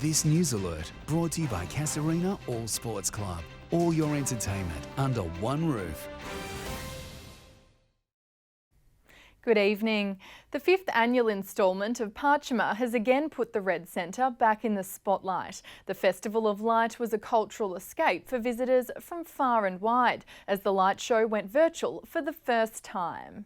This news alert brought to you by Casarina All Sports Club. All your entertainment under one roof. Good evening. The 5th annual instalment of Parchima has again put the Red Centre back in the spotlight. The Festival of Light was a cultural escape for visitors from far and wide as the light show went virtual for the first time.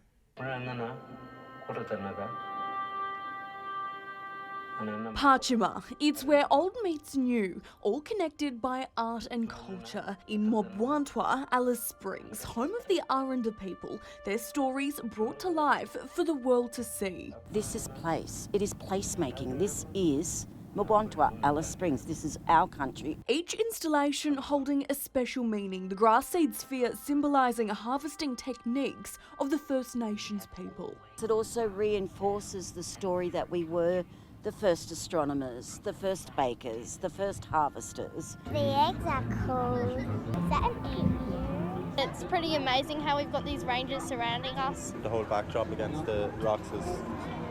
Parchima, it's where old meets new, all connected by art and culture. In Mobwantwa, Alice Springs, home of the Aranda people, their stories brought to life for the world to see. This is place. It is placemaking. This is Mobwantwa, Alice Springs. This is our country. Each installation holding a special meaning, the grass seed sphere symbolising harvesting techniques of the First Nations people. It also reinforces the story that we were the first astronomers, the first bakers, the first harvesters. The eggs are cool. Is that an emu? It's pretty amazing how we've got these ranges surrounding us. The whole backdrop against the rocks is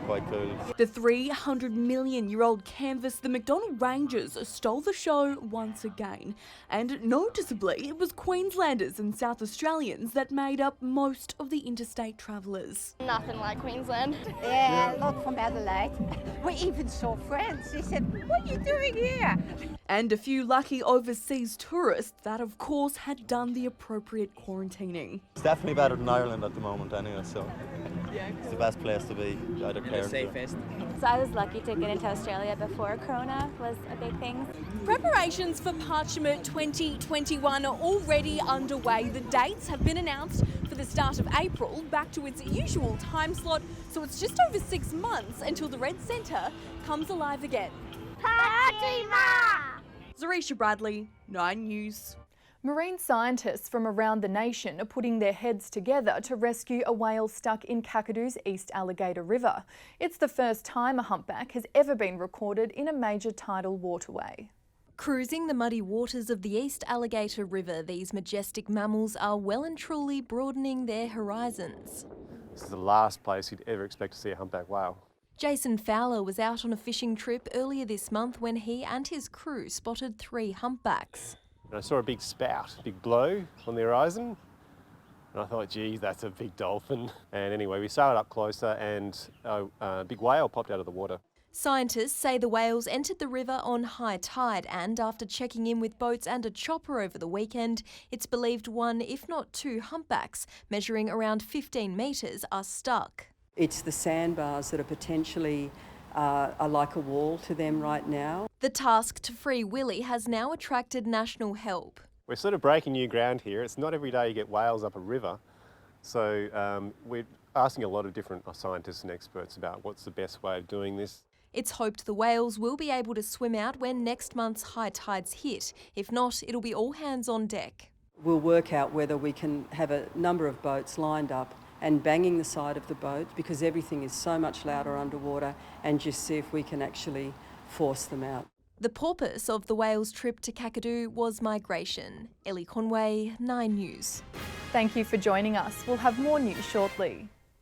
quite cool. The 300-million-year-old canvas, the McDonald Rangers, stole the show once again. And noticeably, it was Queenslanders and South Australians that made up most of the interstate travellers. Nothing like Queensland. Yeah, a lot from Adelaide. We even saw friends. They said, "What are you doing here?" And a few lucky overseas tourists that, of course, had done the appropriate quarantining. It's definitely better than Ireland at the moment anyway, so it's the best place to be. Either care safest. So I was lucky to get into Australia before Corona was a big thing. Preparations for Parchima 2021 are already underway. The dates have been announced for the start of April, back to its usual time slot, so it's just over 6 months until the Red Centre comes alive again. Parchima! Zarisha Bradley, 9 News. Marine scientists from around the nation are putting their heads together to rescue a whale stuck in Kakadoo's East Alligator River. It's the first time a humpback has ever been recorded in a major tidal waterway. Cruising the muddy waters of the East Alligator River, these majestic mammals are well and truly broadening their horizons. This is the last place you'd ever expect to see a humpback whale. Jason Fowler was out on a fishing trip earlier this month when he and his crew spotted 3 humpbacks. And I saw a big spout, big blow on the horizon. And I thought, geez, that's a big dolphin. And anyway, we sailed up closer and a big whale popped out of the water. Scientists say the whales entered the river on high tide and after checking in with boats and a chopper over the weekend, it's believed 1, if not 2 humpbacks, measuring around 15 metres, are stuck. It's the sandbars that are potentially are like a wall to them right now. The task to free Willie has now attracted national help. We're sort of breaking new ground here. It's not every day you get whales up a river. So we're asking a lot of different scientists and experts about what's the best way of doing this. It's hoped the whales will be able to swim out when next month's high tides hit. If not, it'll be all hands on deck. We'll work out whether we can have a number of boats lined up and banging the side of the boat because everything is so much louder underwater, and just see if we can actually force them out. The purpose of the whales' trip to Kakadu was migration. Ellie Conway, 9 News. Thank you for joining us. We'll have more news shortly.